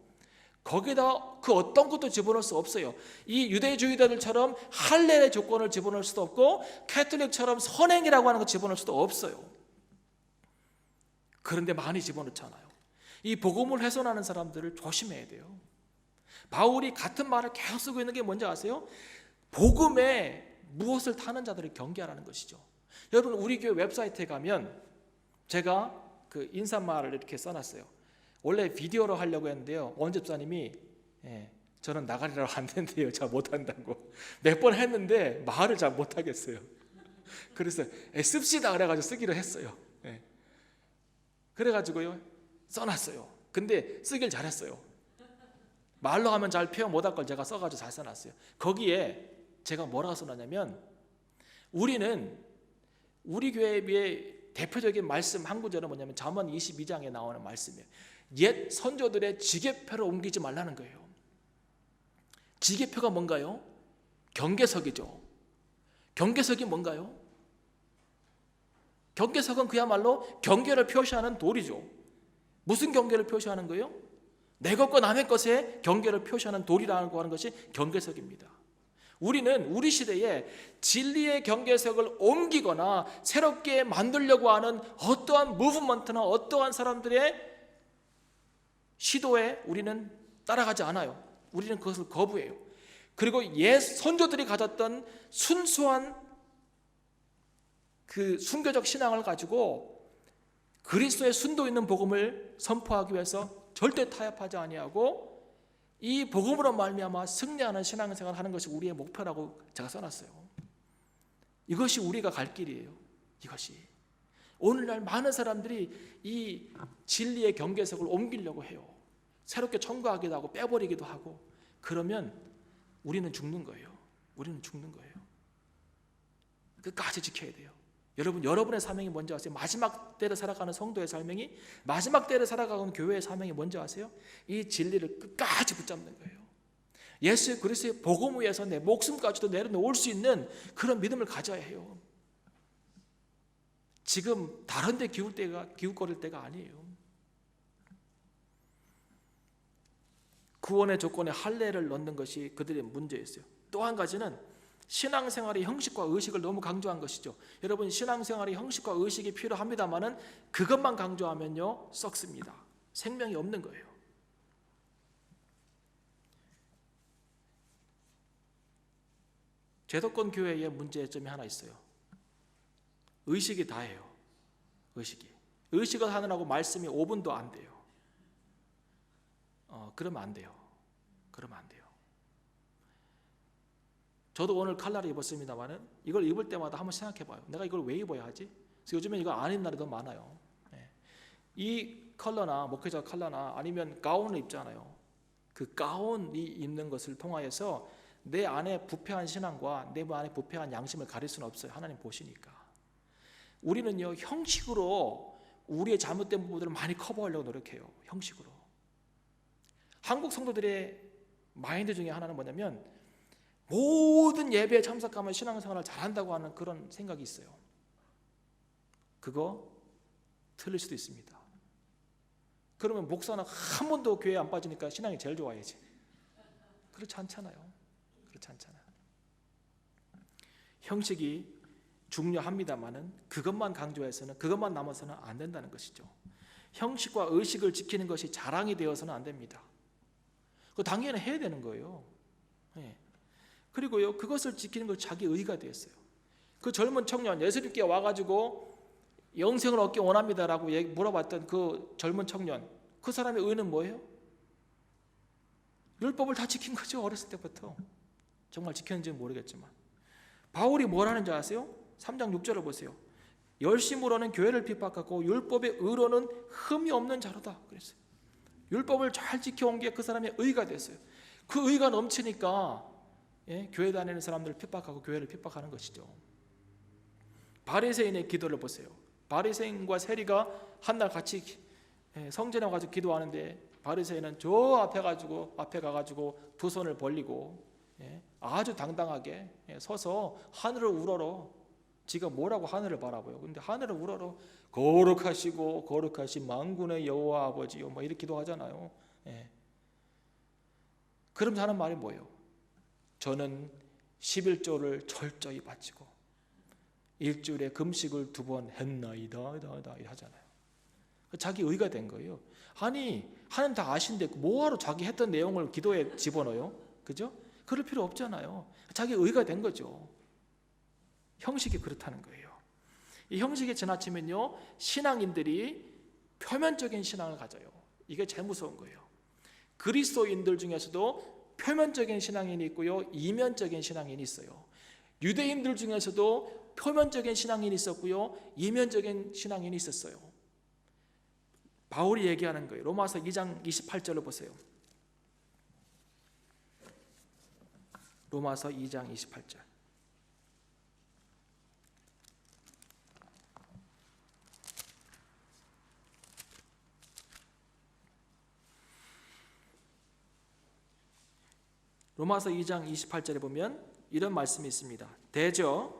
거기다 그 어떤 것도 집어넣을 수 없어요. 이 유대주의자들처럼 할례의 조건을 집어넣을 수도 없고 캐톨릭처럼 선행이라고 하는 거 집어넣을 수도 없어요. 그런데 많이 집어넣잖아요. 이 복음을 훼손하는 사람들을 조심해야 돼요. 바울이 같은 말을 계속 쓰고 있는 게 뭔지 아세요? 복음에 무엇을 타는 자들을 경계하라는 것이죠. 여러분, 우리 교회 웹사이트에 가면 제가 그 인사말을 이렇게 써놨어요. 원래 비디오로 하려고 했는데요. 원 집사님이 저는 나가리라고 안 된대요. 잘 못한다고. 몇 번 했는데 말을 잘 못하겠어요. 그래서 씁시다 그래가지고 쓰기로 했어요. 그래가지고요 써놨어요. 근데 쓰길 잘했어요. 말로 하면 잘 표현 못할 걸 제가 써가지고 잘 써놨어요. 거기에 제가 뭐라고 써놨냐면, 우리는 우리 교회의 대표적인 말씀 한 구절은 뭐냐면 잠언 22장에 나오는 말씀이에요. 옛 선조들의 지게표를 옮기지 말라는 거예요. 지게표가 뭔가요? 경계석이죠. 경계석이 뭔가요? 경계석은 그야말로 경계를 표시하는 돌이죠. 무슨 경계를 표시하는 거예요? 내 것과 남의 것의 경계를 표시하는 돌이라고 하는 것이 경계석입니다. 우리는 우리 시대에 진리의 경계석을 옮기거나 새롭게 만들려고 하는 어떠한 무브먼트나 어떠한 사람들의 시도에 우리는 따라가지 않아요. 우리는 그것을 거부해요. 그리고 옛 선조들이 가졌던 순수한 그 순교적 신앙을 가지고 그리스도의 순도 있는 복음을 선포하기 위해서 절대 타협하지 아니하고 이 복음으로 말미암아 승리하는 신앙생활을 하는 것이 우리의 목표라고 제가 써놨어요. 이것이 우리가 갈 길이에요. 이것이 오늘날 많은 사람들이 이 진리의 경계석을 옮기려고 해요. 새롭게 첨가하기도 하고 빼버리기도 하고. 그러면 우리는 죽는 거예요. 우리는 죽는 거예요. 끝까지 지켜야 돼요. 여러분, 여러분의 사명이 뭔지 아세요? 마지막 때를 살아가는 성도의 사명이, 마지막 때를 살아가는 교회의 사명이 뭔지 아세요? 이 진리를 끝까지 붙잡는 거예요. 예수 그리스도의 복음 위에서 내 목숨까지도 내려놓을 수 있는 그런 믿음을 가져야 해요. 지금 다른 데 기웃거릴 때가 아니에요. 구원의 조건에 할례를 넣는 것이 그들의 문제였어요. 또 한 가지는 신앙생활의 형식과 의식을 너무 강조한 것이죠. 여러분, 신앙생활의 형식과 의식이 필요합니다만은 그것만 강조하면요 썩습니다. 생명이 없는 거예요. 제도권 교회의 문제점이 하나 있어요. 의식이 다예요. 의식을 하느라고 말씀이 5분도 안 돼요. 그러면 안 돼요. 저도 오늘 칼라를 입었습니다만은 이걸 입을 때마다 한번 생각해봐요. 내가 이걸 왜 입어야 하지? 그래서 요즘에 이거 안 입는 날이 더 많아요. 이 컬러나 목회자 컬러나 아니면 가운을 입잖아요. 그 가운이 입는 것을 통하여서 내 안에 부패한 신앙과 내 안에 부패한 양심을 가릴 수는 없어요. 하나님 보시니까. 우리는요 형식으로 우리의 잘못된 부분들을 많이 커버하려고 노력해요. 형식으로. 한국 성도들의 마인드 중에 하나는 뭐냐면 모든 예배에 참석하면 신앙생활을 잘한다고 하는 그런 생각이 있어요. 그거 틀릴 수도 있습니다. 그러면 목사는 한 번도 교회에 안 빠지니까 신앙이 제일 좋아야지. 그렇지 않잖아요. 형식이 중요합니다만은 그것만 강조해서는, 그것만 남아서는 안 된다는 것이죠. 형식과 의식을 지키는 것이 자랑이 되어서는 안 됩니다. 그거 당연히 해야 되는 거예요. 그리고요 그것을 지키는 것 자기 의가 되었어요. 그 젊은 청년 예수님께 와가지고 영생을 얻기 원합니다라고 물어봤던 그 젊은 청년, 그 사람의 의는 뭐예요? 율법을 다 지킨 거죠. 어렸을 때부터. 정말 지켰는지는 모르겠지만. 바울이 뭐라는 줄 아세요? 3장 6절을 보세요. 열심으로는 교회를 핍박하고 율법의 의로는 흠이 없는 자로다 그랬어요. 율법을 잘 지켜온 게 그 사람의 의가 됐어요. 그 의가 넘치니까 교회 다니는 사람들을 핍박하고 교회를 핍박하는 것이죠. 바리새인의 기도를 보세요. 바리새인과 세리가 한날 같이 성전에 가서 기도하는데 바리새인은 저 앞에 가가지고 두 손을 벌리고 아주 당당하게 서서 하늘을 우러러, 지가 뭐라고 하늘을 바라봐요. 근데 하늘을 우러러 거룩하시고 거룩하신 만군의 여호와 아버지요 뭐 이렇게 기도하잖아요. 그럼 하는 말이 뭐예요? 저는 11조를 철저히 바치고 일주일에 금식을 2번 했나이다 하잖아요. 자기 의가 된 거예요. 아니 하나님 다 아신데 뭐하러 자기 했던 내용을 기도에 집어넣어요? 그죠? 그럴 필요 없잖아요. 자기 의가 된 거죠. 형식이 그렇다는 거예요. 이 형식에 지나치면요, 신앙인들이 표면적인 신앙을 가져요. 이게 제일 무서운 거예요. 그리스도인들 중에서도 표면적인 신앙인이 있고요, 이면적인 신앙인이 있어요. 유대인들 중에서도 표면적인 신앙인이 있었고요, 이면적인 신앙인이 있었어요. 바울이 얘기하는 거예요. 로마서 2장 28절을 보세요. 로마서 2장 28절. 로마서 2장 28절에 보면 이런 말씀이 있습니다. 대저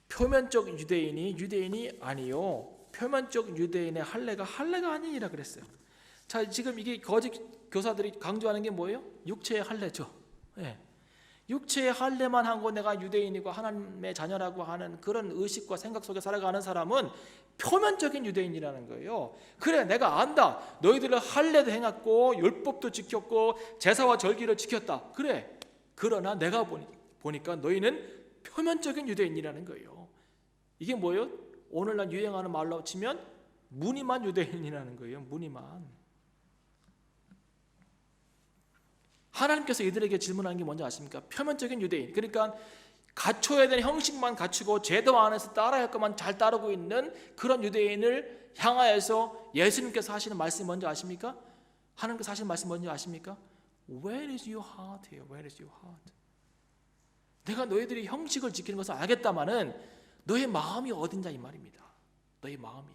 표면적 유대인이 유대인이 아니요 표면적 유대인의 할례가 아니니라 그랬어요. 자, 지금 이게 거짓 교사들이 강조하는 게 뭐예요? 육체의 할례죠. 예. 육체의 할례만 하고 내가 유대인이고 하나님의 자녀라고 하는 그런 의식과 생각 속에 살아가는 사람은 표면적인 유대인이라는 거예요. 그래, 내가 안다. 너희들은 할례도 행했고 율법도 지켰고 제사와 절기를 지켰다. 그래. 그러나 내가 보니까 너희는 표면적인 유대인이라는 거예요. 이게 뭐예요? 오늘날 유행하는 말로 치면 무늬만 유대인이라는 거예요. 무늬만. 하나님께서 이들에게 질문하는 게 뭔지 아십니까? 표면적인 유대인. 그러니까 갖춰야 되는 형식만 갖추고 제도 안에서 따라야 할 것만 잘 따르고 있는 그런 유대인을 향하여서 예수님께서 하시는 말씀이 뭔지 아십니까? 하나님께서 하시는 말씀이 뭔지 아십니까? Where is your heart? Where is your heart? 내가 너희들이 형식을 지키는 것을 알겠다마는 너의 마음이 어딘가 이 말입니다. 너의 마음이.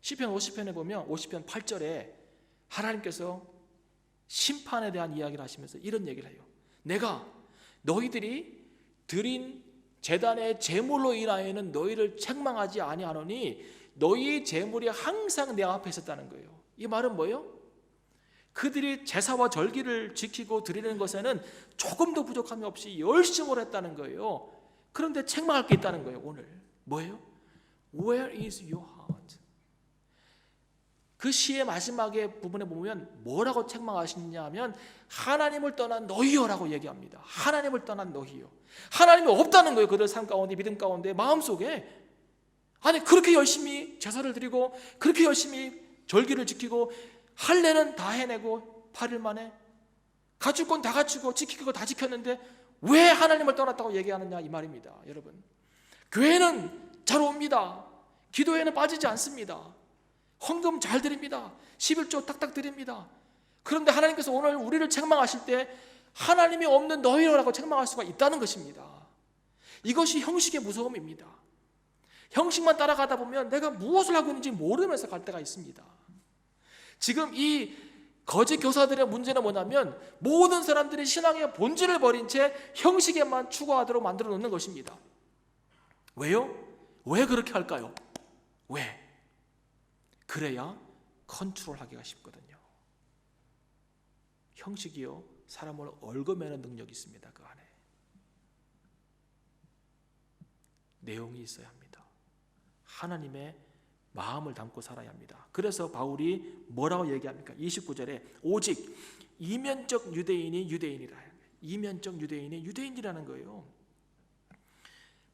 시편 50편에 보면 50편 8절에 하나님께서 심판에 대한 이야기를 하시면서 이런 얘기를 해요. 내가 너희들이 드린 제단의 제물로 인하여는 너희를 책망하지 아니하노니 너희의 제물이 항상 내 앞에 있었다는 거예요. 이 말은 뭐예요? 그들이 제사와 절기를 지키고 드리는 것에는 조금도 부족함이 없이 열심으로 했다는 거예요. 그런데 책망할 게 있다는 거예요. 오늘 뭐예요? Where is your heart? 그 시의 마지막에 부분에 보면 뭐라고 책망하시느냐 하면 하나님을 떠난 너희여라고 얘기합니다. 하나님을 떠난 너희여. 하나님이 없다는 거예요. 그들 삶 가운데, 믿음 가운데, 마음속에. 아니, 그렇게 열심히 제사를 드리고 그렇게 열심히 절기를 지키고 할례는 다 해내고 8일 만에 갖출 건 다 갖추고 지키고 다 지켰는데 왜 하나님을 떠났다고 얘기하느냐 이 말입니다. 여러분, 교회는 잘 옵니다. 기도회는 빠지지 않습니다. 헌금 잘 드립니다. 11조 딱딱 드립니다. 그런데 하나님께서 오늘 우리를 책망하실 때 하나님이 없는 너희라고 책망할 수가 있다는 것입니다. 이것이 형식의 무서움입니다. 형식만 따라가다 보면 내가 무엇을 하고 있는지 모르면서 갈 때가 있습니다. 지금 이 거짓 교사들의 문제는 뭐냐면 모든 사람들이 신앙의 본질을 버린 채 형식에만 추구하도록 만들어 놓는 것입니다. 왜요? 왜 그렇게 할까요? 왜? 그래야 컨트롤하기가 쉽거든요. 형식이요, 사람을 얽어매는 능력이 있습니다. 그 안에 내용이 있어야 합니다. 하나님의 마음을 담고 살아야 합니다. 그래서 바울이 뭐라고 얘기합니까? 29절에 오직 이면적 유대인이 유대인이라. 이면적 유대인이 유대인이라는 거예요.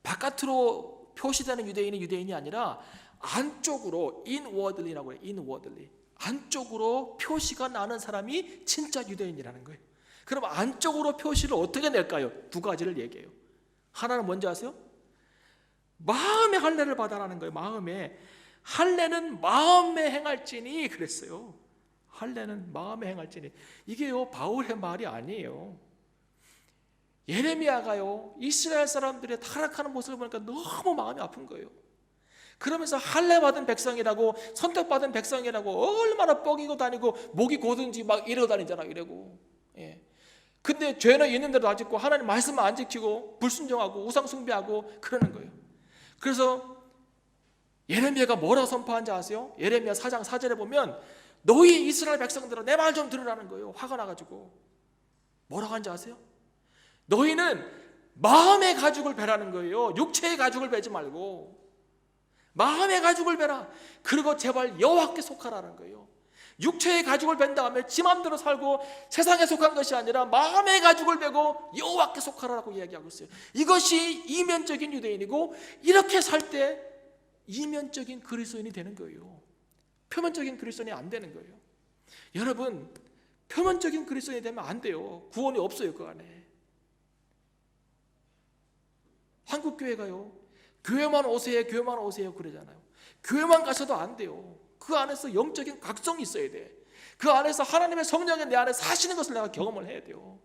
바깥으로 표시되는 유대인이 유대인이 아니라 안쪽으로 inwardly라고 해요. inwardly. 안쪽으로 표시가 나는 사람이 진짜 유대인이라는 거예요. 그럼 안쪽으로 표시를 어떻게 낼까요? 두 가지를 얘기해요. 하나는 뭔지 아세요? 마음의 할례를 받아라는 거예요. 마음에. 할례는 마음에 행할지니 그랬어요. 할례는 마음에 행할지니. 이게요, 바울의 말이 아니에요. 예레미야가요, 이스라엘 사람들의 타락하는 모습을 보니까 너무 마음이 아픈 거예요. 그러면서 할례 받은 백성이라고, 선택받은 백성이라고 얼마나 뻐기고 다니고 목이 고든지 막 이러고 다니잖아요. 이러고. 예. 근데 죄는 있는 대로 다 짓고 하나님 말씀만 안 지키고 불순종하고 우상 숭배하고 그러는 거예요. 그래서 예레미야가 뭐라고 선포한지 아세요? 예레미야 4장 4절에 보면 너희 이스라엘 백성들아 내 말 좀 들으라는 거예요. 화가 나가지고. 뭐라고 하는지 아세요? 너희는 마음의 가죽을 베라는 거예요. 육체의 가죽을 베지 말고 마음의 가죽을 베라. 그리고 제발 여호와께 속하라는 거예요. 육체의 가죽을 벤 다음에 지 맘대로 살고 세상에 속한 것이 아니라 마음의 가죽을 베고 여호와께 속하라고 이야기하고 있어요. 이것이 이면적인 유대인이고, 이렇게 살 때 이면적인 그리스도인이 되는 거예요. 표면적인 그리스도인이 안 되는 거예요. 여러분, 표면적인 그리스도인이 되면 안 돼요. 구원이 없어요. 그 안에. 한국 교회가요, 교회만 오세요, 교회만 오세요 그러잖아요. 교회만 가셔도 안 돼요. 그 안에서 영적인 각성이 있어야 돼. 그 안에서 하나님의 성령이 내 안에 사시는 것을 내가 경험을 해야 돼요.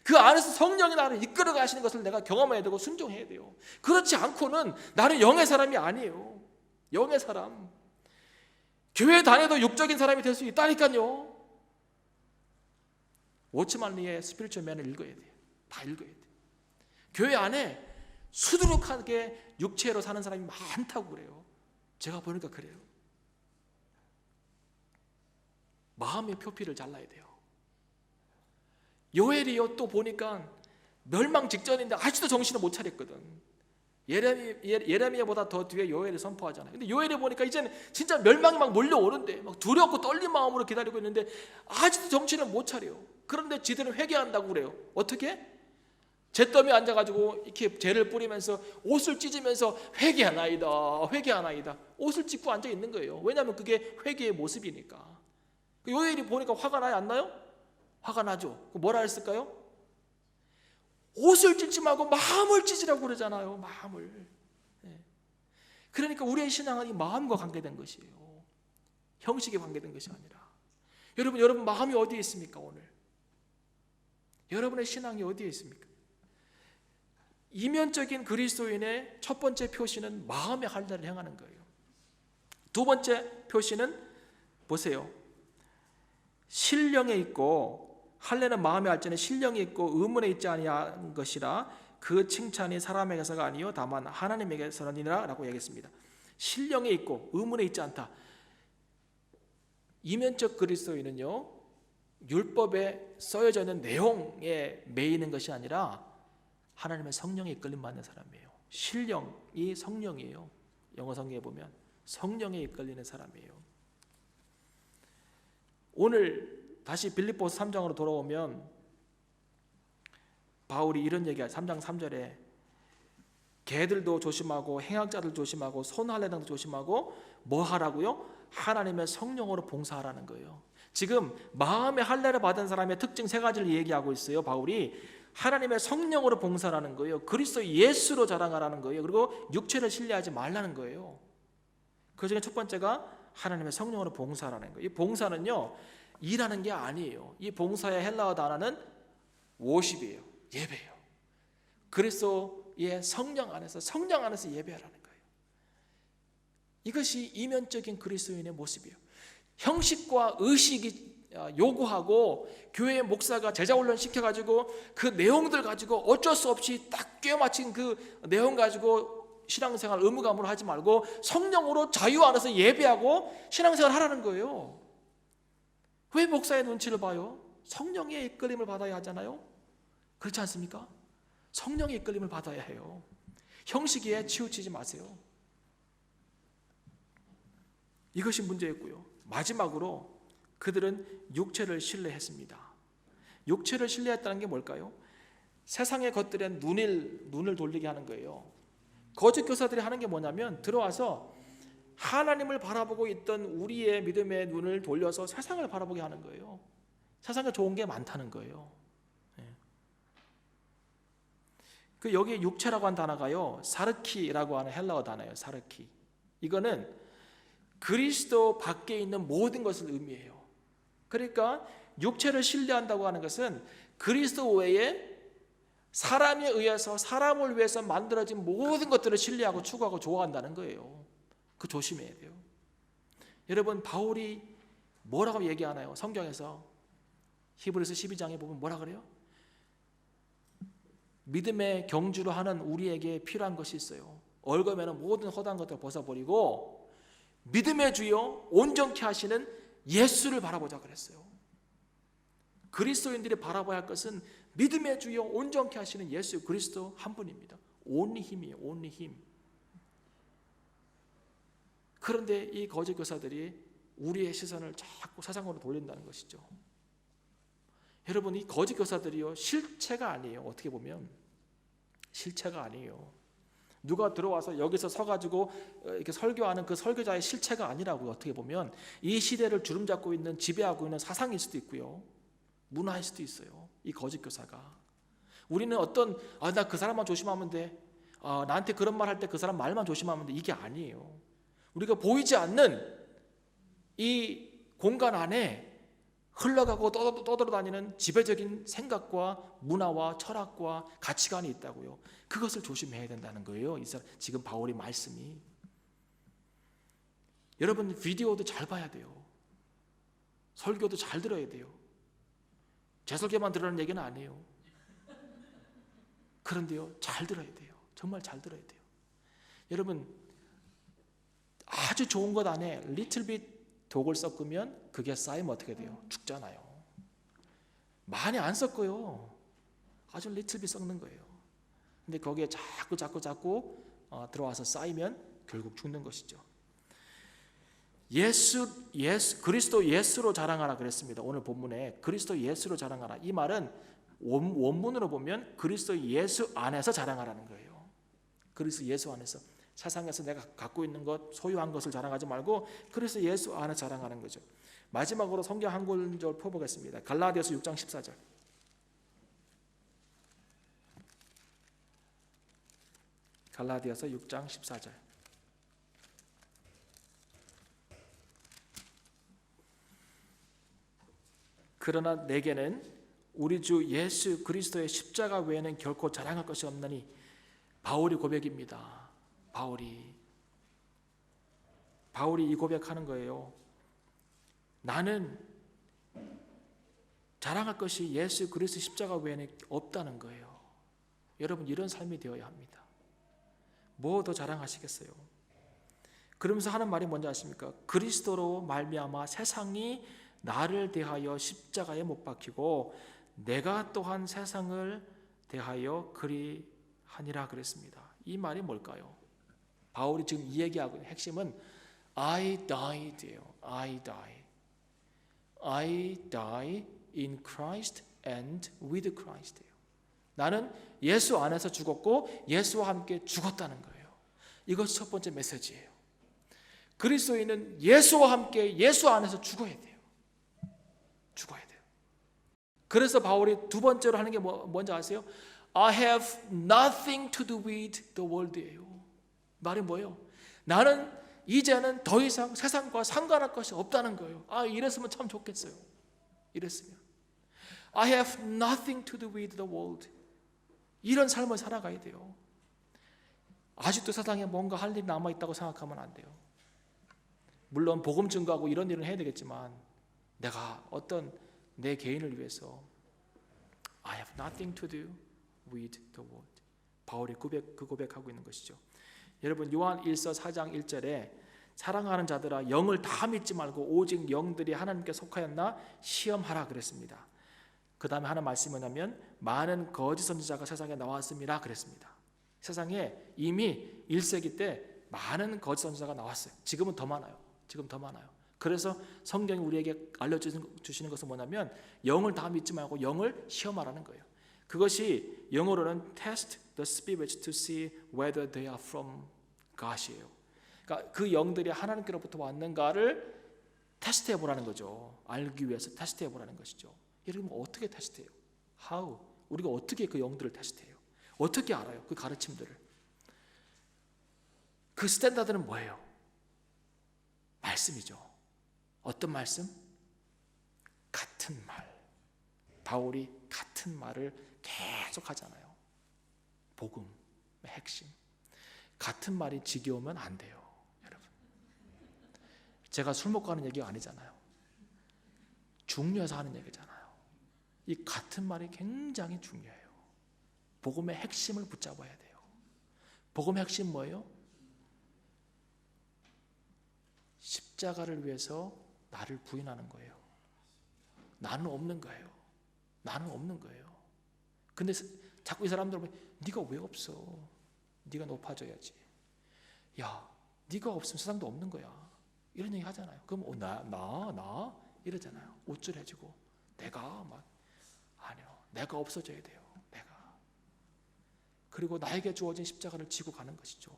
그 안에서 성령이 나를 이끌어 가시는 것을 내가 경험해야 되고 순종해야 돼요. 그렇지 않고는 나는 영의 사람이 아니에요. 영의 사람. 교회 다녀도 육적인 사람이 될 수 있다니까요. 워치만리의 스피리추얼맨을 읽어야 돼요. 다 읽어야 돼요. 교회 안에 수두룩하게 육체로 사는 사람이 많다고 그래요. 제가 보니까 그래요. 마음의 표피를 잘라야 돼요. 요엘이요, 또 보니까 멸망 직전인데 아직도 정신을 못 차렸거든. 예레미야보다 더 뒤에 요엘이 선포하잖아요. 근데 요엘이 보니까 이제는 진짜 멸망이 막 몰려오는데 막 두렵고 떨린 마음으로 기다리고 있는데 아직도 정신을 못 차려요. 그런데 지들은 회개한다고 그래요. 어떻게? 잿더미에 앉아가지고 이렇게 재를 뿌리면서 옷을 찢으면서 회개하나이다, 회개하나이다. 옷을 찢고 앉아 있는 거예요. 왜냐하면 그게 회개의 모습이니까. 요엘이 보니까 화가 나요, 안 나요? 화가 나죠. 뭐라 했을까요? 옷을 찢지 말고 마음을 찢으라고 그러잖아요. 마음을. 그러니까 우리의 신앙은 이 마음과 관계된 것이에요. 형식에 관계된 것이 아니라. 여러분 마음이 어디에 있습니까? 오늘 여러분의 신앙이 어디에 있습니까? 이면적인 그리스도인의 첫 번째 표시는 마음의 할례를 행하는 거예요. 두 번째 표시는 보세요. 신령에 있고, 할례는 마음의 알전에 신령이 있고 의문에 있지 아니한 것이라 그 칭찬이 사람에게서가 아니요 다만 하나님에게서니라 라고 얘기했습니다. 신령에 있고 의문에 있지 않다. 이면적 그리스도인은요, 율법에 써여져 있는 내용에 매이는 것이 아니라 하나님의 성령에 이끌림 받는 사람이에요. 신령이 성령이에요. 영어 성경에 보면 성령에 이끌리는 사람이에요. 오늘 다시 빌립보서 3장으로 돌아오면 바울이 이런 얘기해요. 3장 3절에 개들도 조심하고 행악자들 조심하고 손할례당도 조심하고 뭐 하라고요? 하나님의 성령으로 봉사하라는 거예요. 지금 마음의 할례를 받은 사람의 특징 세 가지를 얘기하고 있어요. 바울이 하나님의 성령으로 봉사하라는 거예요. 그리스도 예수로 자랑하라는 거예요. 그리고 육체를 신뢰하지 말라는 거예요. 그 중에 첫 번째가 하나님의 성령으로 봉사하라는 거예요. 이 봉사는요, 일하는 게 아니에요. 이 봉사의 헬라어 단어는 워십이에요. 예배예요. 그리스도의 성령 안에서 예배하라는 거예요. 이것이 이면적인 그리스도인의 모습이에요. 형식과 의식이 요구하고 교회의 목사가 제자 훈련 시켜가지고 그 내용들 가지고 어쩔 수 없이 딱 꿰맞힌 그 내용 가지고 신앙생활 의무감으로 하지 말고 성령으로 자유 안에서 예배하고 신앙생활 하라는 거예요. 왜 목사의 눈치를 봐요? 성령의 이끌림을 받아야 하잖아요. 그렇지 않습니까? 성령의 이끌림을 받아야 해요. 형식에 치우치지 마세요. 이것이 문제였고요. 마지막으로 그들은 육체를 신뢰했습니다. 육체를 신뢰했다는 게 뭘까요? 세상의 것들에 눈을 돌리게 하는 거예요. 거짓 교사들이 하는 게 뭐냐면 들어와서 하나님을 바라보고 있던 우리의 믿음의 눈을 돌려서 세상을 바라보게 하는 거예요. 세상에 좋은 게 많다는 거예요. 그 여기 육체라고 한 단어가요, 사르키라고 하는 헬라어 단어예요. 사르키. 이거는 그리스도 밖에 있는 모든 것을 의미해요. 그러니까 육체를 신뢰한다고 하는 것은 그리스도 외에 사람에 의해서 사람을 위해서 만들어진 모든 것들을 신뢰하고 추구하고 좋아한다는 거예요. 그 조심해야 돼요. 여러분, 바울이 뭐라고 얘기하나요? 성경에서 히브리서 12장에 보면 뭐라 그래요? 믿음의 경주로 하는 우리에게 필요한 것이 있어요. 얽으면 모든 허다한 것들을 벗어버리고 믿음의 주요 온전케 하시는 예수를 바라보자 그랬어요. 그리스도인들이 바라봐야 할 것은 믿음의 주요 온전케 하시는 예수 그리스도 한 분입니다. only 힘이에요. only 힘. 그런데 이 거짓 교사들이 우리의 시선을 자꾸 세상으로 돌린다는 것이죠. 여러분, 이 거짓 교사들이요, 실체가 아니에요. 어떻게 보면 실체가 아니에요. 누가 들어와서 여기서 서가지고 이렇게 설교하는 그 설교자의 실체가 아니라고요. 어떻게 보면 이 시대를 주름잡고 있는, 지배하고 있는 사상일 수도 있고요, 문화일 수도 있어요. 이 거짓 교사가. 우리는 어떤 나 그 사람만 조심하면 돼, 나한테 그런 말 할 때 그 사람 말만 조심하면 돼, 이게 아니에요. 우리가 보이지 않는 이 공간 안에 흘러가고 떠돌아다니는 지배적인 생각과 문화와 철학과 가치관이 있다고요. 그것을 조심해야 된다는 거예요. 지금 바울의 말씀이. 여러분, 비디오도 잘 봐야 돼요. 설교도 잘 들어야 돼요. 제 설교만 들으라는 얘기는 아니에요. 그런데요, 잘 들어야 돼요. 정말 잘 들어야 돼요. 여러분, 아주 좋은 것 안에 little bit 독을 섞으면 그게 쌓이면 어떻게 돼요? 죽잖아요. 많이 안 섞어요. 아주 little bit 섞는 거예요. 근데 거기에 자꾸 들어와서 쌓이면 결국 죽는 것이죠. 그리스도 예수로 자랑하라 그랬습니다. 오늘 본문에 그리스도 예수로 자랑하라. 이 말은 원문으로 보면 그리스도 예수 안에서 자랑하라는 거예요. 그리스도 예수 안에서. 세상에서 내가 갖고 있는 것, 소유한 것을 자랑하지 말고 그리스도 예수 안에 자랑하는 거죠. 마지막으로 성경 한 구절 펴보겠습니다. 갈라디아서 6장 14절. 갈라디아서 6장 14절. 그러나 내게는 우리 주 예수 그리스도의 십자가 외에는 결코 자랑할 것이 없나니. 바울이 고백입니다. 바울이 이 고백하는 거예요. 나는 자랑할 것이 예수 그리스도 십자가 외에는 없다는 거예요. 여러분, 이런 삶이 되어야 합니다. 뭐 더 자랑하시겠어요? 그러면서 하는 말이 뭔지 아십니까? 그리스도로 말미암아 세상이 나를 대하여 십자가에 못 박히고 내가 또한 세상을 대하여 그리하니라 그랬습니다. 이 말이 뭘까요? 바울이 지금 이 얘기하고 있는 핵심은 I died예요. I die in Christ and with Christ예요. 나는 예수 안에서 죽었고 예수와 함께 죽었다는 거예요. 이것이 첫 번째 메시지예요. 그리스도인은 예수와 함께 예수 안에서 죽어야 돼요. 그래서 바울이 두 번째로 하는 게 뭔지 아세요? I have nothing to do with the world예요. 말이 뭐예요? 나는 이제는 더 이상 세상과 상관할 것이 없다는 거예요. 이랬으면 참 좋겠어요. 이랬으면 I have nothing to do with the world. 이런 삶을 살아가야 돼요. 아직도 세상에 뭔가 할 일이 남아있다고 생각하면 안 돼요. 물론 복음 증거하고 이런 일은 해야 되겠지만 내가 어떤 내 개인을 위해서 I have nothing to do with the world. 바울이 고백하고 있는 것이죠. 여러분, 요한 1서 4장 1절에 사랑하는 자들아 영을 다 믿지 말고 오직 영들이 하나님께 속하였나 시험하라 그랬습니다. 그 다음에 하는 말씀이 뭐냐면 많은 거짓 선지자가 세상에 나왔습니다 그랬습니다. 세상에 이미 1세기 때 많은 거짓 선지자가 나왔어요. 지금은 더 많아요. 그래서 성경이 우리에게 알려주시는 것은 뭐냐면 영을 다 믿지 말고 영을 시험하라는 거예요. 그것이 영어로는 test the spirits to see whether they are from God이에요. 그러니까 그 영들이 하나님께로부터 왔는가를 테스트해 보라는 거죠. 알기 위해서 테스트해 보라는 것이죠. 여러분, 어떻게 테스트해요? How? 우리가 어떻게 그 영들을 테스트해요? 어떻게 알아요? 그 가르침들을. 그 스탠다드는 뭐예요? 말씀이죠. 어떤 말씀? 같은 말. 바울이 같은 말을 계속 하잖아요. 복음의 핵심. 같은 말이 지겨우면 안 돼요, 여러분. 제가 술 먹고 하는 얘기가 아니잖아요. 중요해서 하는 얘기잖아요. 이 같은 말이 굉장히 중요해요. 복음의 핵심을 붙잡아야 돼요. 복음의 핵심 뭐예요? 십자가를 위해서 나를 부인하는 거예요. 나는 없는 거예요. 근데 자꾸 이 사람들 보면 네가 왜 없어? 네가 높아져야지. 야, 네가 없으면 세상도 없는 거야. 이런 얘기 하잖아요. 그럼 나 이러잖아요. 우쭐해지고 내가 막 아니요. 내가 없어져야 돼요. 내가. 그리고 나에게 주어진 십자가를 지고 가는 것이죠.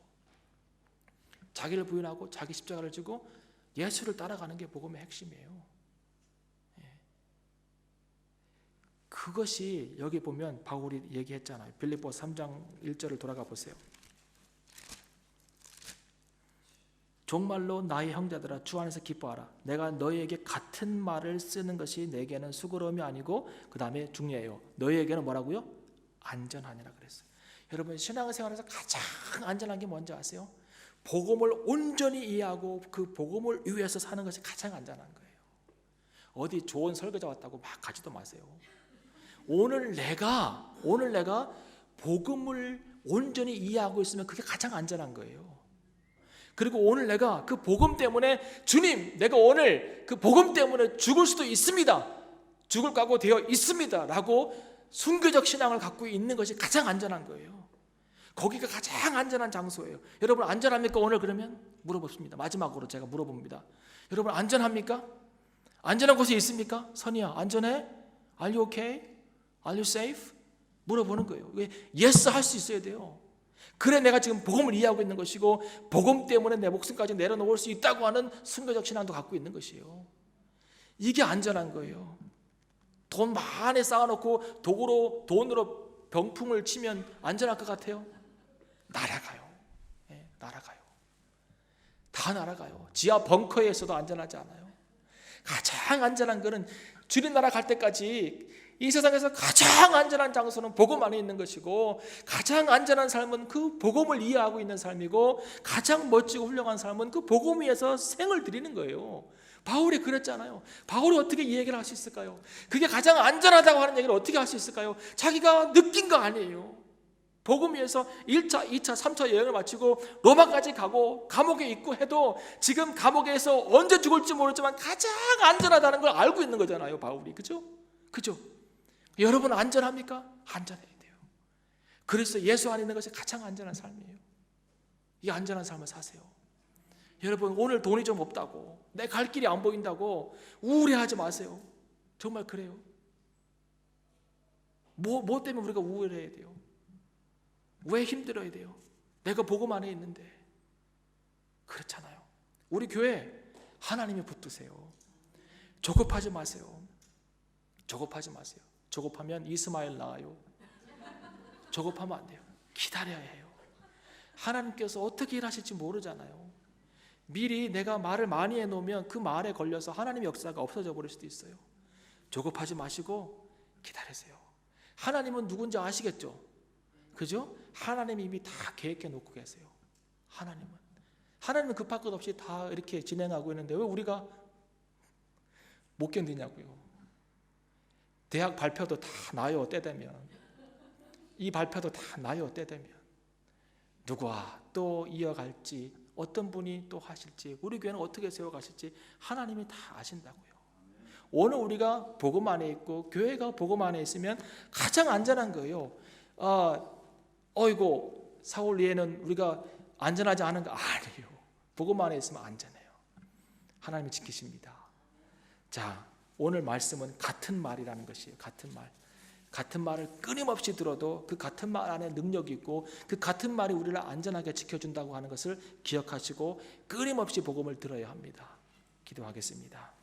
자기를 부인하고 자기 십자가를 지고 예수를 따라가는 게 복음의 핵심이에요. 그것이 여기 보면 바울이 얘기했잖아요. 빌립보서 3장 1절을 돌아가 보세요. 정말로 나의 형제들아 주 안에서 기뻐하라. 내가 너희에게 같은 말을 쓰는 것이 내게는 수고로움이 아니고 그 다음에 중요해요. 너희에게는 뭐라고요? 안전하니라 그랬어요. 여러분 신앙생활에서 가장 안전한 게 뭔지 아세요? 복음을 온전히 이해하고 그 복음을 위해서 사는 것이 가장 안전한 거예요. 어디 좋은 설교자 왔다고 막 가지도 마세요. 오늘 내가 복음을 온전히 이해하고 있으면 그게 가장 안전한 거예요. 그리고 오늘 내가 그 복음 때문에 주님 내가 오늘 그 복음 때문에 죽을 수도 있습니다. 죽을 각오 되어 있습니다 라고 순교적 신앙을 갖고 있는 것이 가장 안전한 거예요. 거기가 가장 안전한 장소예요. 여러분 안전합니까? 오늘 그러면 물어봅니다. 마지막으로 제가 물어봅니다. 여러분 안전합니까? 안전한 곳에 있습니까? 선이야 안전해? Are you okay? Are you safe? 물어보는 거예요. 왜? Yes 할 수 있어야 돼요. 그래 내가 지금 복음을 이해하고 있는 것이고 복음 때문에 내 목숨까지 내려놓을 수 있다고 하는 순교적 신앙도 갖고 있는 것이에요. 이게 안전한 거예요. 돈 많이 쌓아놓고 돈으로 병풍을 치면 안전할 것 같아요? 날아가요. 네, 날아가요. 다 날아가요. 지하 벙커에서도 안전하지 않아요. 가장 안전한 거는 주님 나라 갈 때까지 이 세상에서 가장 안전한 장소는 복음 안에 있는 것이고 가장 안전한 삶은 그 복음을 이해하고 있는 삶이고 가장 멋지고 훌륭한 삶은 그 복음 위에서 생을 드리는 거예요. 바울이 그랬잖아요. 바울이 어떻게 이 얘기를 할 수 있을까요? 그게 가장 안전하다고 하는 얘기를 어떻게 할 수 있을까요? 자기가 느낀 거 아니에요. 복음 위에서 1차, 2차, 3차 여행을 마치고 로마까지 가고 감옥에 있고 해도 지금 감옥에서 언제 죽을지 모르지만 가장 안전하다는 걸 알고 있는 거잖아요. 바울이. 그죠? 여러분 안전합니까? 안전해야 돼요. 그래서 예수 안에 있는 것이 가장 안전한 삶이에요. 이 안전한 삶을 사세요. 여러분 오늘 돈이 좀 없다고 내 갈 길이 안 보인다고 우울해하지 마세요. 정말 그래요. 뭐 때문에 우리가 우울해야 돼요? 왜 힘들어야 돼요? 내가 복음 안에 있는데. 그렇잖아요. 우리 교회 하나님이 붙드세요. 조급하지 마세요. 조급하면 이스마엘 나와요. 조급하면 안 돼요. 기다려야 해요. 하나님께서 어떻게 일하실지 모르잖아요. 미리 내가 말을 많이 해놓으면 그 말에 걸려서 하나님의 역사가 없어져 버릴 수도 있어요. 조급하지 마시고 기다리세요. 하나님은 누군지 아시겠죠? 그죠? 하나님이 이미 다 계획해 놓고 계세요. 하나님은 급할 것 없이 다 이렇게 진행하고 있는데 왜 우리가 못 견디냐고요. 대학 발표도 다 나요. 때 되면 이 발표도 다 나요. 때 되면 누구와 또 이어갈지 어떤 분이 또 하실지 우리 교회는 어떻게 세워가실지 하나님이 다 아신다고요. 오늘 우리가 복음 안에 있고 교회가 복음 안에 있으면 가장 안전한 거예요. 어이고 사울리에는 우리가 안전하지 않은 거 아니에요. 복음 안에 있으면 안전해요. 하나님이 지키십니다. 자, 오늘 말씀은 같은 말이라는 것이에요. 같은 말을 끊임없이 들어도 그 같은 말 안에 능력이 있고 그 같은 말이 우리를 안전하게 지켜준다고 하는 것을 기억하시고 끊임없이 복음을 들어야 합니다. 기도하겠습니다.